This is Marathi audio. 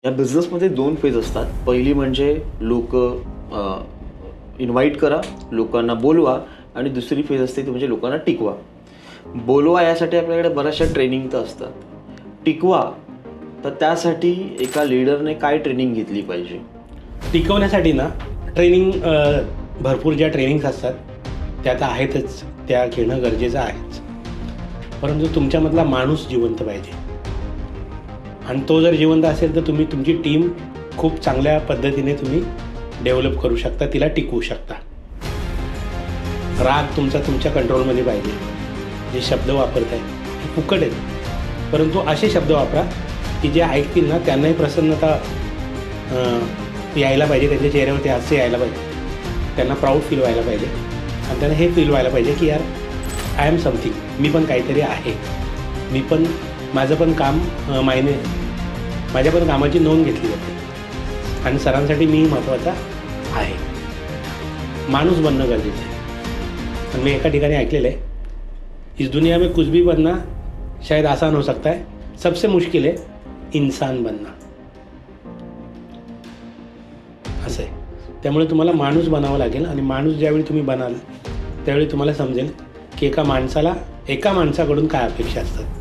या बिझनेसमध्ये 2 फेज असतात. पहिली म्हणजे इन्व्हाइट करा, लोकांना बोलवा आणि दुसरी फेज असते ती म्हणजे लोकांना टिकवा. बोलवा यासाठी आपल्याकडे बऱ्याचशा ट्रेनिंग तर असतात. टिकवा तर त्यासाठी एका लीडरने काय ट्रेनिंग घेतली पाहिजे? टिकवण्यासाठी ना ट्रेनिंग भरपूर ज्या ट्रेनिंग्स असतात त्या तर आहेतच, त्या घेणं गरजेचं आहेच. परंतु तुमच्यामधला माणूस जिवंत पाहिजे आणि तो जर जिवंत असेल तर तुम्ही तुमची टीम खूप चांगल्या पद्धतीने तुम्ही डेव्हलप करू शकता, तिला टिकवू शकता. राग तुमच्या कंट्रोलमध्ये पाहिजे. जे शब्द वापरताय ते फुकट आहेत, परंतु असे शब्द वापरा की जे ऐकतील ना त्यांनाही प्रसन्नता यायला पाहिजे, त्यांच्या चेहऱ्यावरती हास्य यायला पाहिजे, त्यांना प्राऊड फील व्हायला पाहिजे आणि त्यांना हे फील व्हायला पाहिजे की यार आय एम समथिंग, मी पण काहीतरी आहे, मी पण माझं पण काम माझ्या पण कामाची नोंद घेतली जाते आणि सरांसाठी मी महत्त्वाचा आहे. माणूस बनणं गरजेचं आहे. आणि मी एका ठिकाणी ऐकलेलं आहे, इस दुनिया में कुछ भी बनना शायद आसान हो सकता है, सबसे मुश्किल है इंसान बनना. असं आहे. त्यामुळे तुम्हाला माणूस बनावं लागेल आणि माणूस ज्यावेळी तुम्ही बनाल त्यावेळी तुम्हाला समजेल की एका माणसाकडून काय अपेक्षा असतात.